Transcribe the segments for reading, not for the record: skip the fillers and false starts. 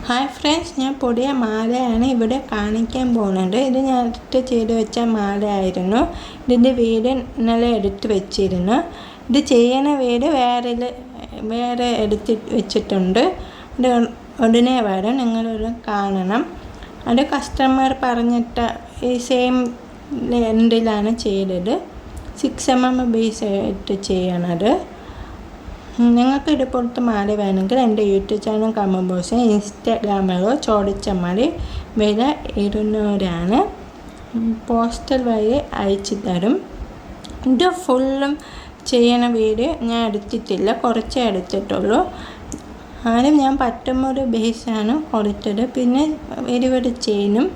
Hi friends, ഞാൻ പുതിയ മാലയാണ് ഇവിടെ കാണിക്കാൻ പോകുന്നത്. ഇത് ഞാൻ എടുത്ത് ചെയ്ത് വെച്ച മാലയായിരുന്നു. ഇതിൻ്റെ വീട് ഇന്നലെ എടുത്ത് വെച്ചിരുന്നു. ഇത് ചെയ്യുന്ന വീട് വേറെ എടുത്ത് വെച്ചിട്ടുണ്ട്. ഇത് ഉടനെ വരും, നിങ്ങളൊരു കാണണം. അത് കസ്റ്റമർ പറഞ്ഞിട്ട് ഈ സെയിം ലെൻഡിലാണ് ചെയ്തത്. 6 mm ബേസ് ആയിട്ട് ചെയ്യണത്. നിങ്ങൾക്ക് ഇതുപോലത്തെ മാല വേണമെങ്കിൽ എൻ്റെ യൂട്യൂബ് ചാനൽ കമൻറ്റ് ബോക്സിൽ ഇൻസ്റ്റാഗ്രാമിലോ ചോദിച്ചാൽ മതി. വില 200 പോസ്റ്റൽ വഴി അയച്ചു തരും. ഇത് ഫുള്ളും ചെയ്യണ വീഡിയോ ഞാൻ എടുത്തിട്ടില്ല, കുറച്ചേ എടുത്തിട്ടുള്ളൂ. ആദ്യം ഞാൻ 19 ബേസാണ് കൊടുത്തത്. പിന്നെ 20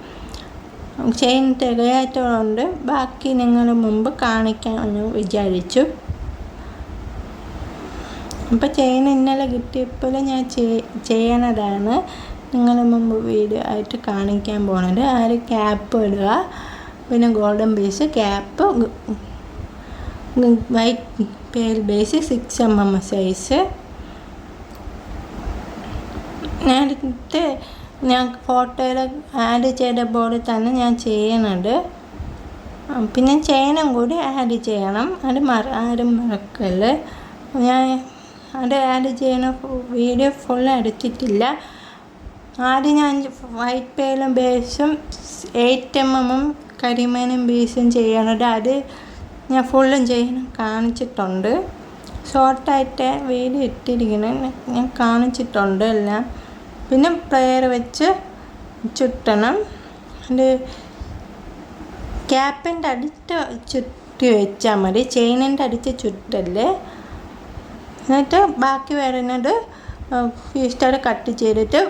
ചെയിൻ തികയാത്തതുകൊണ്ട് ബാക്കി നിങ്ങൾ മുമ്പ് കാണിക്കാമെന്ന് വിചാരിച്ചു. അപ്പോൾ ചെയിൻ ഇന്നലെ കിട്ടിയപ്പോൾ ഞാൻ ചെയ്യണതാണ് നിങ്ങൾ മുമ്പ് വീഡിയോ ആയിട്ട് കാണിക്കാൻ പോകുന്നത്. ആര് ക്യാപ്പ് ഇടുക, പിന്നെ golden base cap, white പേൽ base 6 mm size. ഞാൻ ഫോട്ടോയിൽ ആഡ് ചെയ്ത പോലെ തന്നെ ഞാൻ ചെയ്യണത്. പിന്നെ ചെയിനും കൂടി ആഡ് ചെയ്യണം. ആരും മറക്കല്ലേ. ഞാൻ അത് ആഡ് ചെയ്യണ വീഡിയോ ഫുൾ എടുത്തിട്ടില്ല. ആദ്യം ഞാൻ വൈറ്റ് പേലും ബേസും 8 mm കരിമീനും ബേസും ചെയ്യണത്. അത് ഞാൻ ഫുള്ളും ചെയ്യണം കാണിച്ചിട്ടുണ്ട്. ഷോർട്ടായിട്ട് വീഡിയോ ഇട്ടിരിക്കണം, ഞാൻ കാണിച്ചിട്ടുണ്ട് എല്ലാം. പിന്നെ പ്ലെയർ വെച്ച് ചുറ്റണം. അത് ക്യാപ്പിൻ്റെ അടുത്ത് ചുറ്റി വെച്ചാൽ മതി, ചെയിനിൻ്റെ അടുത്ത് ചുറ്റല്ലേ. എന്നിട്ട് ബാക്കി വരുന്നത് ഫീസ്റ്റർ കട്ട് ചെയ്തിട്ട്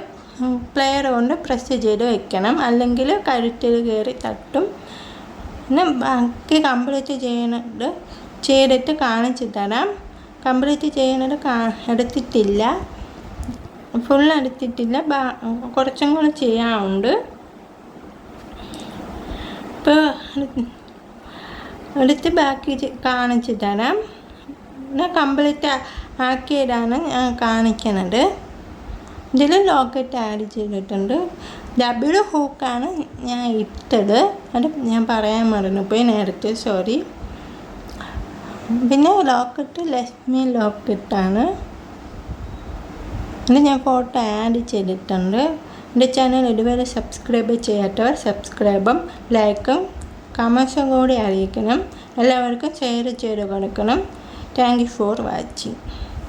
പ്ലെയർ കൊണ്ട് പ്രസ് ചെയ്ത് വെക്കണം, അല്ലെങ്കിൽ കഴുത്തിൽ കയറി തട്ടും. പിന്നെ ബാക്കി കംപ്ലീറ്റ് ചെയ്തിട്ട് കാണിച്ചു തരാം. കംപ്ലീറ്റ് ചെയ്യുന്നത് എടുത്തിട്ടില്ല, ഫുൾ എടുത്തിട്ടില്ല, കുറച്ചും കൂടെ ചെയ്യാനുണ്ട്. ഇപ്പോൾ എടുത്ത് ബാക്കി കാണിച്ചു തരാം. കംപ്ലീറ്റ് ആക്കിയതാണ് ഞാൻ കാണിക്കുന്നത്. ഇതിൽ ലോക്കറ്റ് ആഡ് ചെയ്തിട്ടുണ്ട്. ഡബിൾ ഹൂക്കാണ് ഞാൻ ഇട്ടത്, അത് ഞാൻ പറയാൻ മറന്നുപോയി നേരത്തെ, സോറി. പിന്നെ ലോക്കറ്റ് ലക്ഷ്മി ലോക്കറ്റാണ്. ഇത് ഞാൻ ഫോട്ടോ ആഡ് ചെയ്തിട്ടുണ്ട്. എൻ്റെ ചാനൽ ഇതുവരെ സബ്സ്ക്രൈബ് ചെയ്യാത്തവർ സബ്സ്ക്രൈബും ലൈക്കും കമൻസും കൂടി അറിയിക്കണം. എല്ലാവർക്കും ഷെയർ ചെയ്ത് കൊടുക്കണം. Thank you for watching.